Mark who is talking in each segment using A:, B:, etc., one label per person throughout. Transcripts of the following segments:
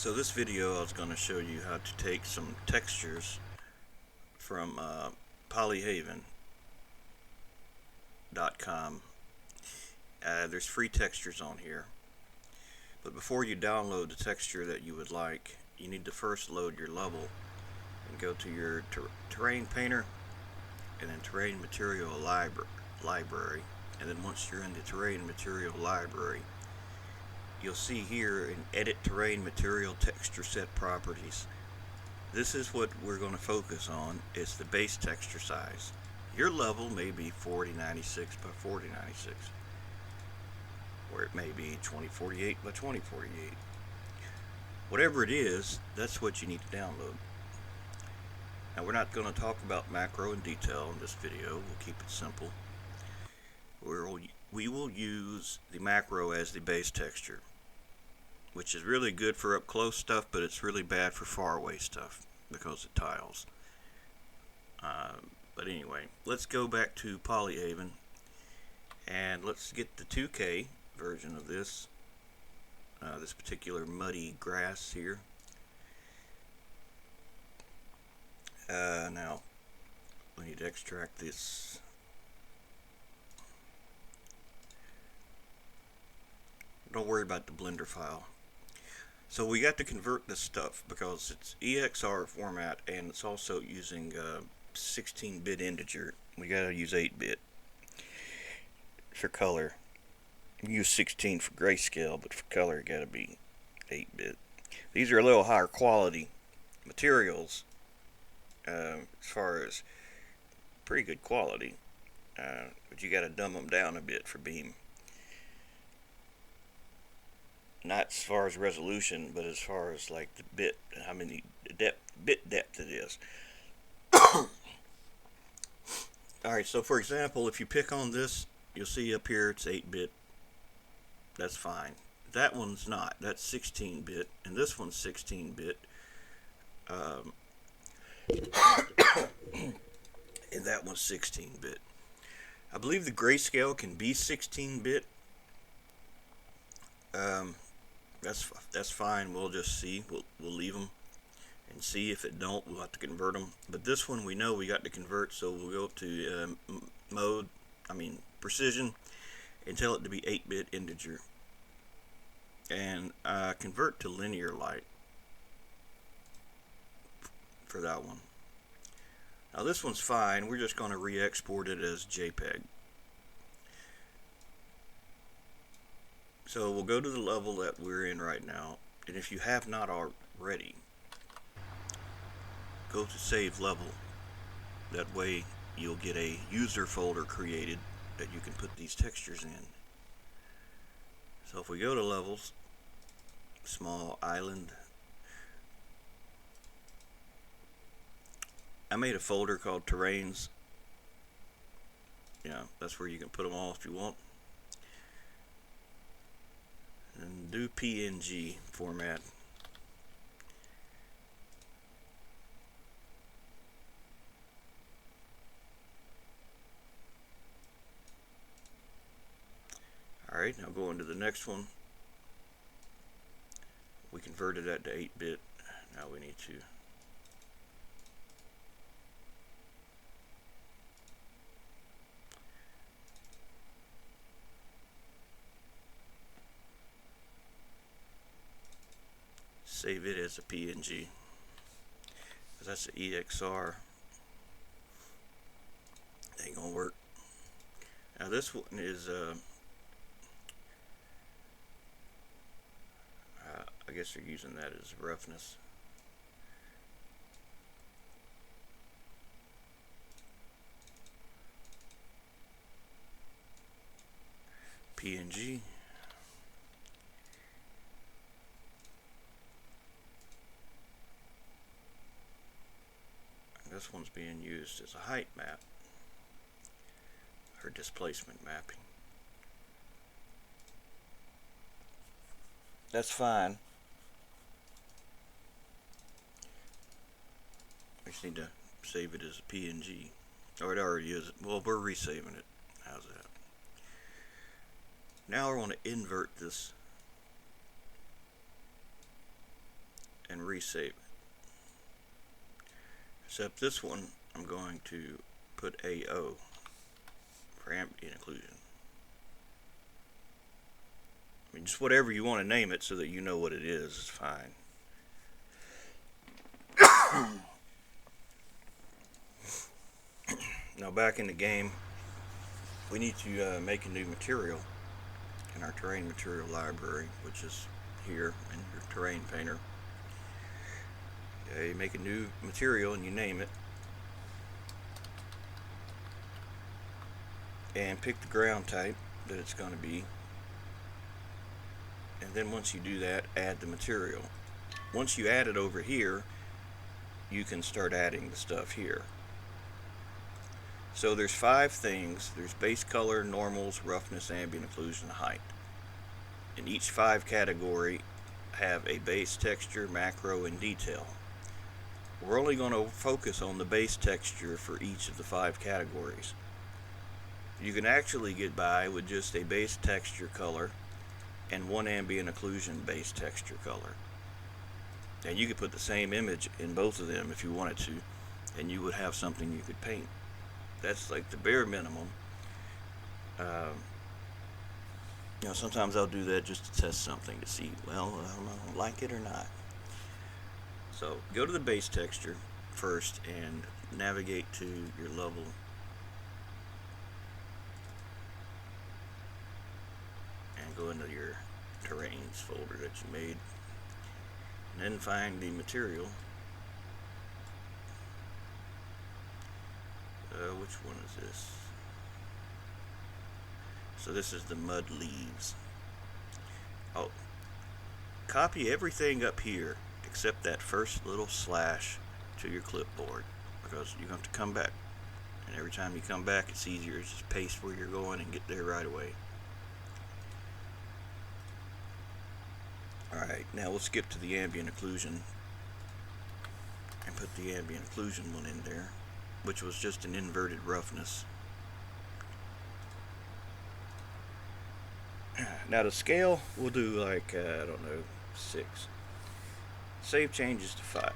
A: So this video I was going to show you how to take some textures from Polyhaven.com. There's free textures on here, but before you download the texture that you would like, you need to first load your level and go to your terrain painter and then terrain material library, and then once you're in the terrain material library, you'll see here in edit terrain material texture set properties. This is what we're going to focus on. It's the base texture size. Your level may be 4096 by 4096, or it may be 2048 by 2048. Whatever it is, that's what you need to download. Now, we're not going to talk about macro in detail in this video. We'll keep it simple. We will use the macro as the base texture, which is really good for up close stuff, but it's really bad for far away stuff because it tiles. But anyway, let's go back to Polyhaven and let's get the 2K version of this particular muddy grass here. Now we need to extract this. Don't worry about the Blender file. So we got to convert this stuff because it's EXR format and it's also using 16-bit integer. We got to use 8-bit for color. You use 16 for grayscale, but for color it got to be 8-bit. These are a little higher quality materials as far as pretty good quality, but you got to dumb them down a bit for Beam. Not as far as resolution, but as far as like the bit, how many bit depth it is. Alright, so for example, if you pick on this, you'll see up here it's 8-bit. That's fine. That one's not. That's 16-bit, and this one's 16-bit. And that one's 16-bit. I believe the grayscale can be 16-bit. That's fine. We'll just see. We'll leave them and see. If it don't, we'll have to convert them. But this one we know we got to convert, so we'll go to precision, and tell it to be 8-bit integer, and convert to linear light for that one. Now this one's fine. We're just going to re-export it as JPEG. So we'll go to the level that we're in right now, and if you have not already, go to save level. That way you'll get a user folder created that you can put these textures in. So if we go to levels, small island, I made a folder called terrains. Yeah, that's where you can put them all if you want. And do PNG format. Alright, now go into the next one. We converted that to 8-bit. Now we need to save it as a PNG, because that's an EXR. Ain't gonna work. Now this one is I guess they're using that as roughness. PNG. This one's being used as a height map or displacement mapping. That's fine. We just need to save it as a PNG. Or it already is. Well, we're resaving it. How's that? Now I want to invert this resave. Except this one, I'm going to put AO for ambient occlusion. I mean, just whatever you want to name it so that you know what it is fine. Now back in the game, we need to make a new material in our terrain material library, which is here in your terrain painter. You make a new material and you name it, and pick the ground type that it's going to be, and then once you do that, add the material. Once you add it over here, you can start adding the stuff here. So there's 5 things. There's base color, normals, roughness, ambient occlusion, height. And each 5 category have a base, texture, macro, and detail. We're only going to focus on the base texture for each of the 5 categories. You can actually get by with just a base texture color and 1 ambient occlusion base texture color. And you could put the same image in both of them if you wanted to, and you would have something you could paint. That's like the bare minimum. You know, sometimes I'll do that just to test something to see, well, I don't know, like it or not. So go to the base texture first and navigate to your level. And go into your terrains folder that you made. And then find the material. Which one is this? So this is the mud leaves. Oh, copy everything up here except that first little slash to your clipboard, because you have to come back, and every time you come back it's easier to just paste where you're going and get there right away. Alright, now we'll skip to the ambient occlusion and put the ambient occlusion one in there, which was just an inverted roughness. Now the scale, we'll do like, I don't know, 6. Save changes to file.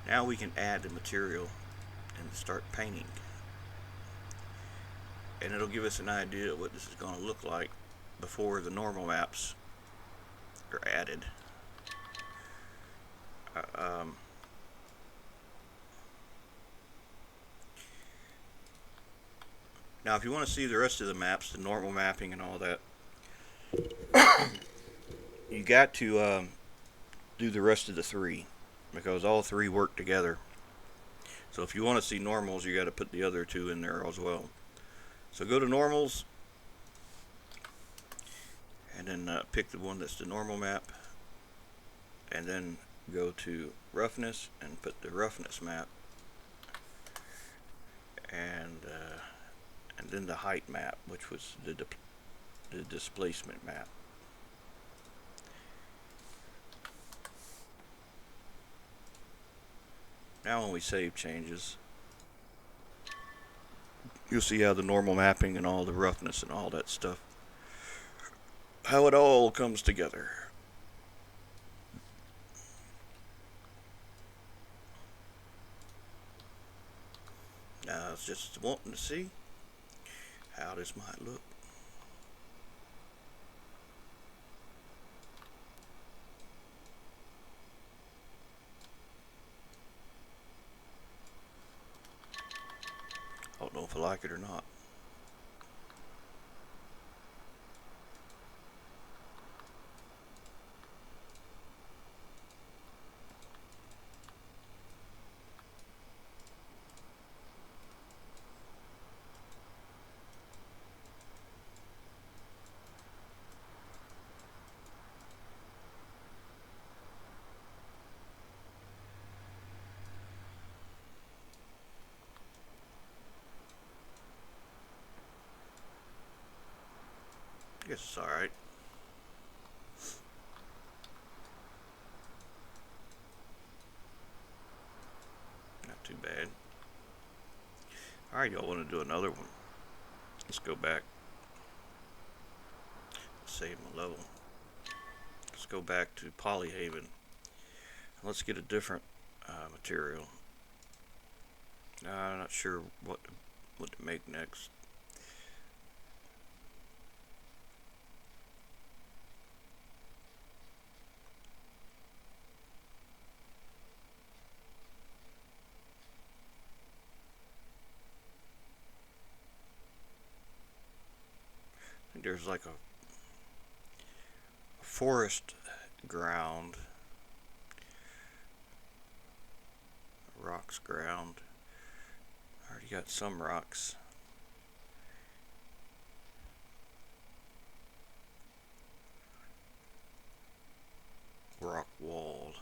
A: Now we can add the material and start painting. And it'll give us an idea of what this is going to look like before the normal maps are added. Now if you want to see the rest of the maps, the normal mapping and all that, you got to do the rest of the 3, because all 3 work together. So if you want to see normals, you got to put the other 2 in there as well. So go to normals, and then pick the one that's the normal map, and then go to roughness and put the roughness map, and then the height map, which was the displacement map. Now when we save changes, you'll see how the normal mapping and all the roughness and all that stuff, how it all comes together. Now I was just wanting to see how this might look. I don't know if I like it or not. I guess it's alright. Not too bad. Alright, y'all want to do another one? Let's go back. Save my level. Let's go back to Polyhaven. Let's get a different material. I'm not sure what to make next. I think there's like a forest ground, rocks ground. I already got some rocks. Rock wall.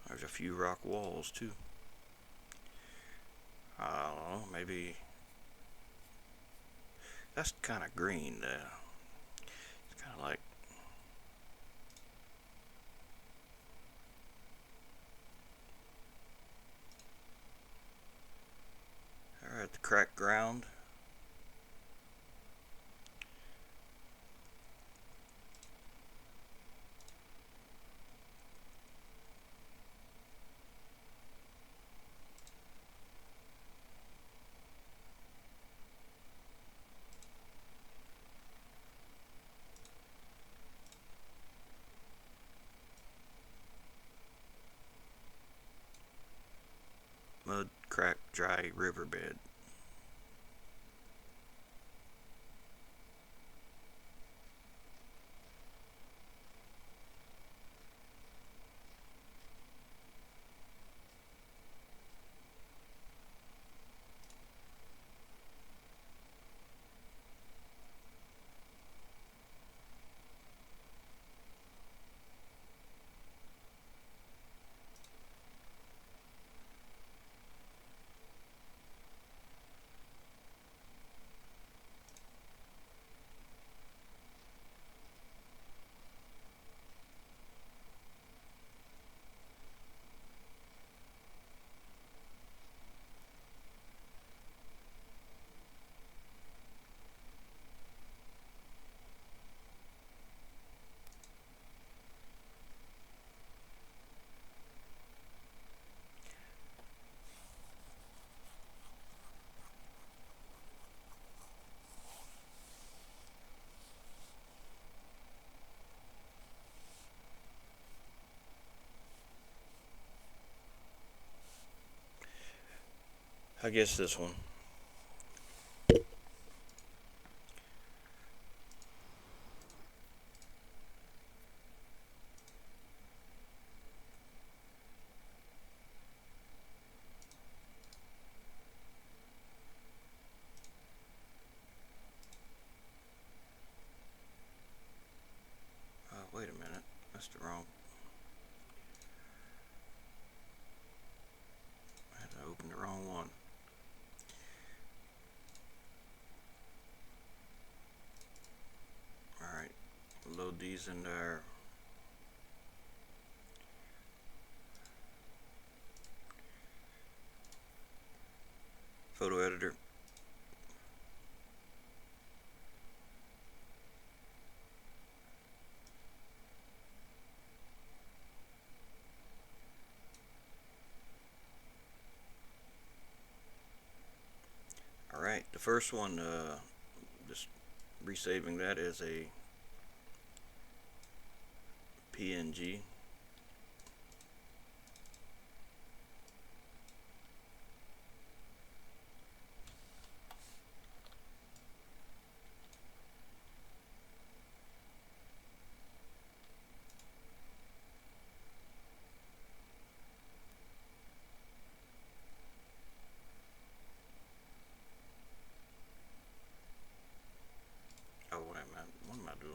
A: There's a few rock walls too. I don't know, maybe that's kind of green. It's kind of like alright, the cracked ground. Mud, cracked, dry riverbed. I guess this one. Wait a minute, that's the wrong. I had to open the wrong one. Alright, load these in there. Photo editor. Alright, the first one, just resaving that as a PNG. Oh, what am I doing?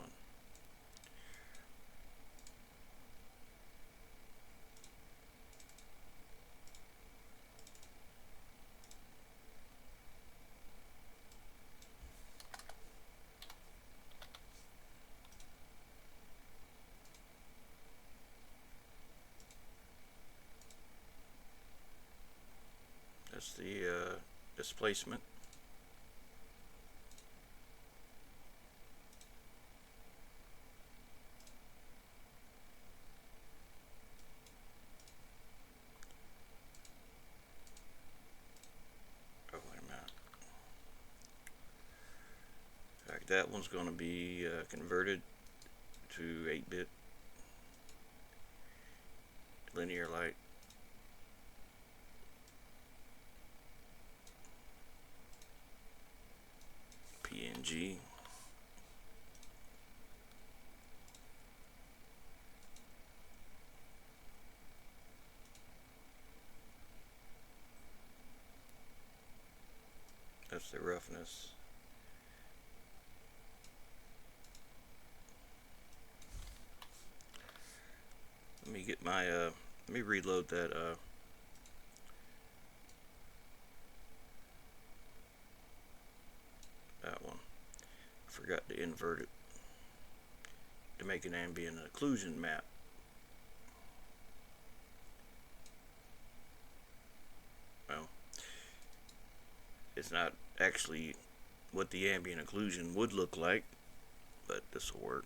A: That's the displacement. that one's going to be converted to 8-bit linear light. PNG. That's the roughness. Let me get my let me reload that that one. I forgot to invert it to make an ambient occlusion map. Well, it's not actually what the ambient occlusion would look like, but this will work.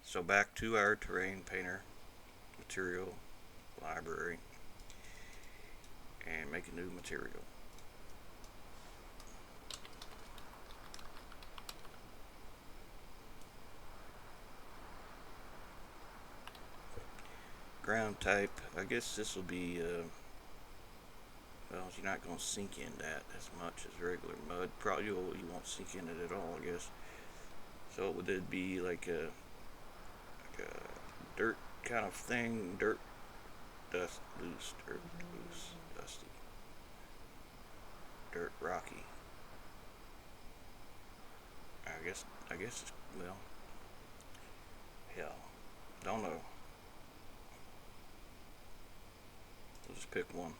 A: So back to our terrain painter material library and make a new material. Ground type, I guess this will be well, you're not going to sink in that as much as regular mud. Probably you won't sink in it at all, I guess. So would it be like a dirt kind of thing? Dirt, dust, loose, dirt, loose, dusty, dirt, rocky. I guess it's, well, hell, don't know. We'll just pick one.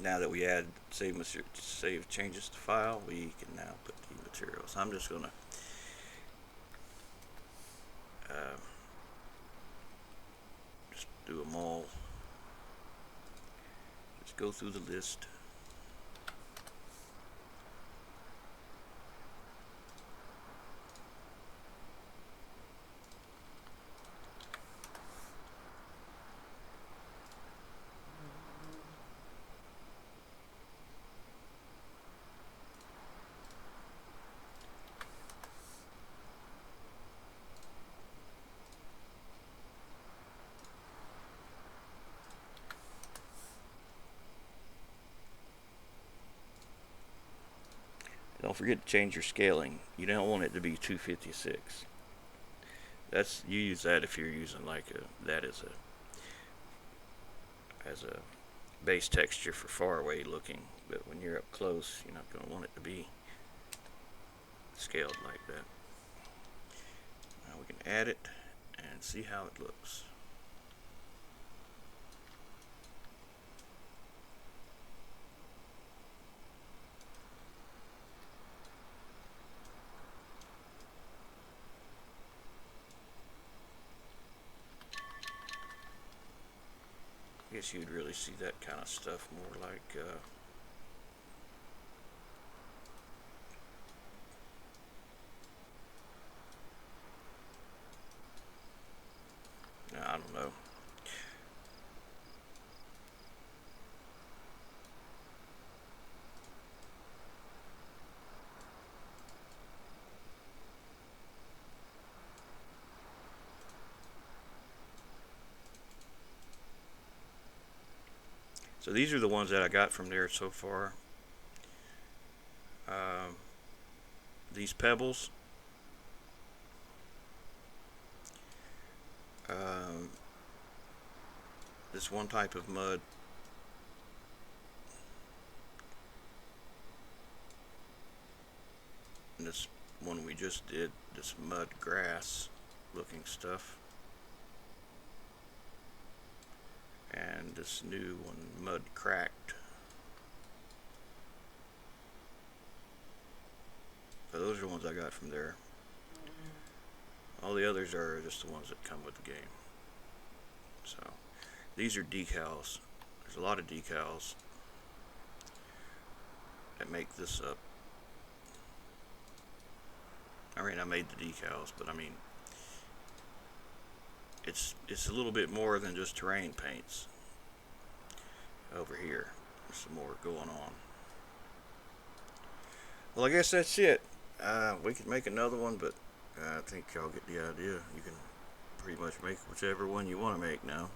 A: Now that we add save changes to file, we can now put the materials. I'm just gonna just do them all. Just go through the list. Don't forget to change your scaling. You don't want it to be 256. That's, you use that if you're using like that as a base texture for far away looking. But when you're up close, you're not going to want it to be scaled like that. Now we can add it and see how it looks. I guess you'd really see that kind of stuff more like I don't know. So these are the ones that I got from there so far. These pebbles. This one type of mud. And this one we just did, this mud grass looking stuff. And this new one, mud cracked. So those are the ones I got from there. All the others are just the ones that come with the game. So these are decals. There's a lot of decals that make this up. I mean, I made the decals, but I mean, it's a little bit more than just terrain paints. Over here, there's some more going on. Well, I guess that's it. We could make another one, but I think y'all get the idea. You can pretty much make whichever one you want to make now.